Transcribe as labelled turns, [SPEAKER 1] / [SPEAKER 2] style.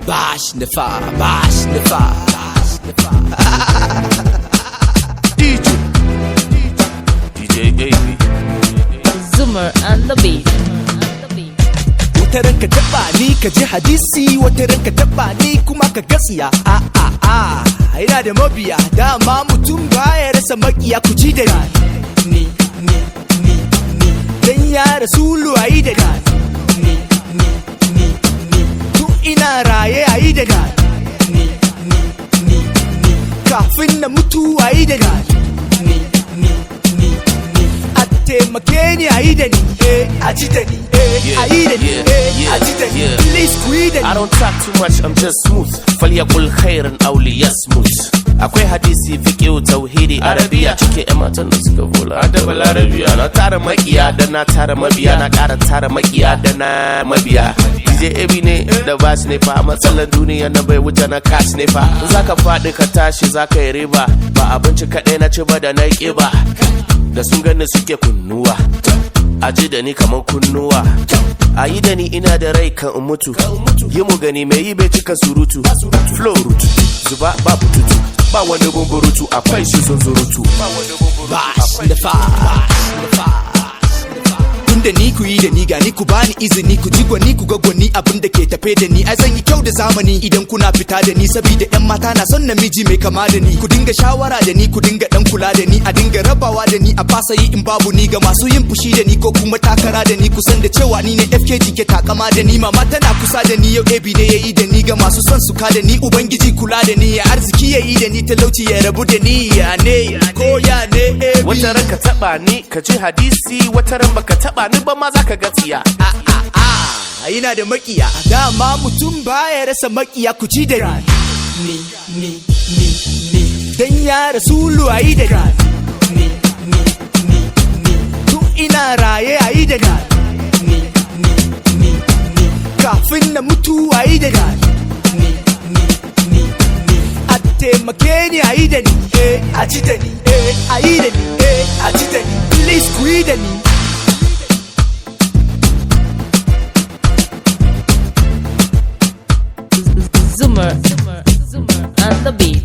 [SPEAKER 1] Bash Nefa, Bash Nefa, Bash Nefa.
[SPEAKER 2] DJ AB
[SPEAKER 3] Zoomer and the beat.
[SPEAKER 1] Wata ranka taba ni ka ji hadisi, wata ranka taba ni kuma ka gaskiya. Ina da mabiya, dama mutum baya rasa makiya, ku ji da ni. Dan ya rasulu ayi da ni. Tun ina raye ayi da ni. Kafin na mutu ayi da ni. A taimake ni ayi da ni, a ji da ni, ayi da ni, a ji da ni. Please ku yi da ni.
[SPEAKER 2] I don't talk too much, I'm just smooth. Falyakul khairan awliya smooth. Akwai hadisi, fiqh, tauhidi, arabiya, cike ƴan matan da suka bola adab arabiya. Na tara makiya da na tara mabiya, na ƙara tara makiya da na mabiya. DJ AB ne da bash ne fa, matsalar duniya na bai wuce na cash ne fa. Zaka faɗi ka tashi zaka yi riba, ba abinci kaɗai na ci ba da na ƙiba. Da sun gani suke kunnuwa, aji da ni kaman kunnuwa. A yi da ni ina da rai kan mutu, yi mu gani mai yi bai cika surutu. Flow rutu, zuba babu tutu, ba wani bumburutu, akwai shi sun zurutu.
[SPEAKER 1] Bash Nefa. Tunda ni ku yi da ni gani ku bani izini, ku ji gwani ku ga gwani abin da ke tafe da ni. Ai zan yi kyau da zamani idan kuna fita da ni, saboda yan mata na son namiji mai kama da ni. Ku dinga shawara da ni, ku dinga dan kula da ni, a dinga rabawa da ni, a fasa yi in babu ni. Ga masu yin fushi da ni ko kuma takara da ni, kusan da cewa ni ne FKG ke takama da ni. Mama tana kusa da ni, yau AB ne yayi da ni. Ga masu son su ka da ni, ubangiji kula da ni, ya arziki yayi da ni, talauci ya rabu da ni. Ya ne ko ya ne AB.
[SPEAKER 2] Wata ran ka taba ni ka ji hadisi, wata ran baka taba ni ba ma zaka ga tsiya.
[SPEAKER 1] Ina da makiya, dama mutum baya rasa makiya, ku ji da ni. Dan ya rasulu ayi da ni. Tun ina raye ayi da ni. Kafin na mutu ayi da ni. A taimake ni ayi da ni, a ji da ni, ayi da ni, a ji da ni. Please ku yi da ni.
[SPEAKER 3] Zoomer and the beat.